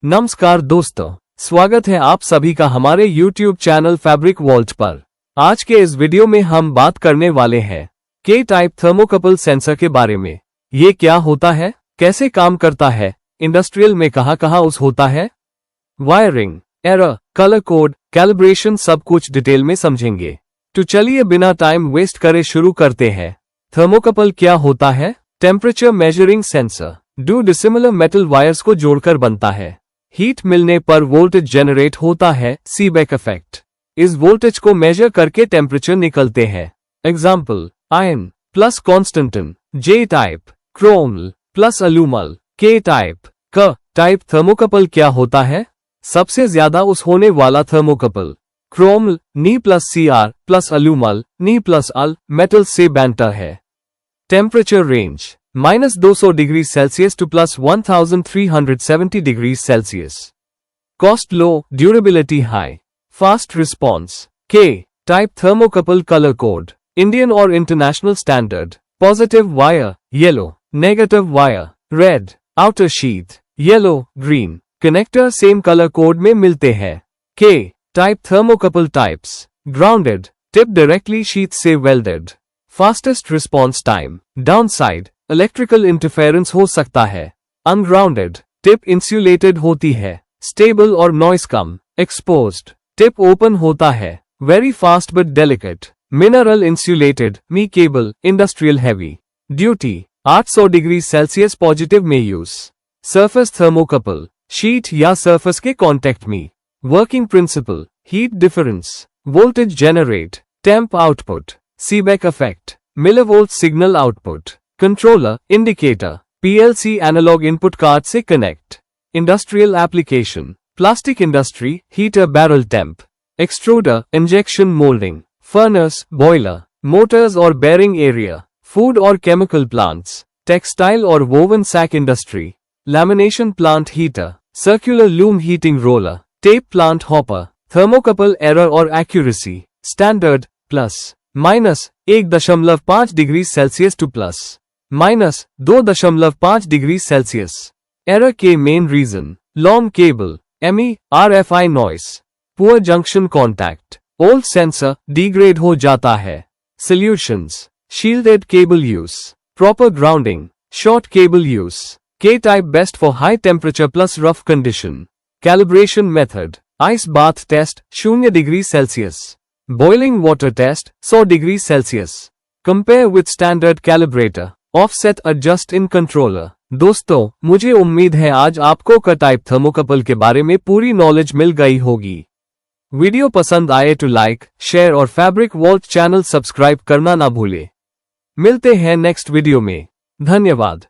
नमस्कार दोस्तों, स्वागत है आप सभी का हमारे YouTube चैनल फैब्रिक वॉल्ट पर। आज के इस वीडियो में हम बात करने वाले हैं के टाइप थर्मोकपल सेंसर के बारे में। ये क्या होता है, कैसे काम करता है, इंडस्ट्रियल में कहाँ उस होता है, wiring, error, colour code, calibration सब कुछ डिटेल में समझेंगे। तो चलिए बिना टाइम वेस्ट करे शुरू करते हैं। थर्मोकपल क्या होता है? टेम्परेचर मेजरिंग सेंसर दो डिसिमिलर मेटल वायर्स को जोड़कर बनता है। हीट मिलने पर वोल्टेज जनरेट होता है, सीबेक इफेक्ट। इस वोल्टेज को मेजर करके टेम्परेचर निकलते हैं। एग्जाम्पल, आयन प्लस कॉन्स्टेंटिन, जे टाइप, क्रोम प्लस अलूमल, के टाइप। क टाइप थर्मोकपल क्या होता है? सबसे ज्यादा उस होने वाला thermocouple chrome Ni plus CR plus alumel Ni plus Al metal से बैंटर है। Temperature range -200 degree Celsius to +1370 degree Celsius. Cost low, durability high, fast response. K type thermocouple colour code Indian और international standard. Positive wire yellow, negative wire red, outer sheath yellow green. Connector same colour code में मिलते हैं। K type thermocouple types grounded, tip directly sheath से welded. Fastest response time, downside electrical interference हो सकता है। Ungrounded, tip insulated होती है। Stable और नॉइस कम। एक्सपोज्ड, टिप ओपन होता है। Very fast but delicate. Mineral insulated, MI cable, industrial heavy. Duty 800 degree Celsius positive में यूज। सरफेस थर्मोकपल शीट या सरफेस के कांटेक्ट में। Working principle, heat difference, voltage generate, temp output, Seebeck effect, millivolt signal output. Controller, indicator, PLC analog input card से connect. Industrial application, plastic industry, heater barrel temp, extruder, injection moulding, furnace, boiler, Motors और bearing area, food और chemical plants, textile और woven sack industry, lamination plant heater, circular loom heating roller, tape plant hopper. Thermocouple error और accuracy standard +-1.5 degree Celsius to +-2.5 degree Celsius. Error के main reason, long cable, EMI, RFI noise, poor junction contact, old sensor degrade हो जाता है। Solutions, shielded cable use, proper grounding, short cable use. K type best for high temperature plus rough condition. Calibration method, ice bath test 0 degree celsius, boiling water test 100 degree celsius. Compare with standard calibrator, offset adjust in controller. दोस्तों, मुझे उम्मीद है आज आपको का type thermocouple के बारे में पूरी नॉलेज मिल गई होगी। वीडियो पसंद आए तो लाइक, शेयर और फैब्रिक वॉल्ट चैनल सब्सक्राइब करना ना भूले। मिलते हैं नेक्स्ट वीडियो में। धन्यवाद।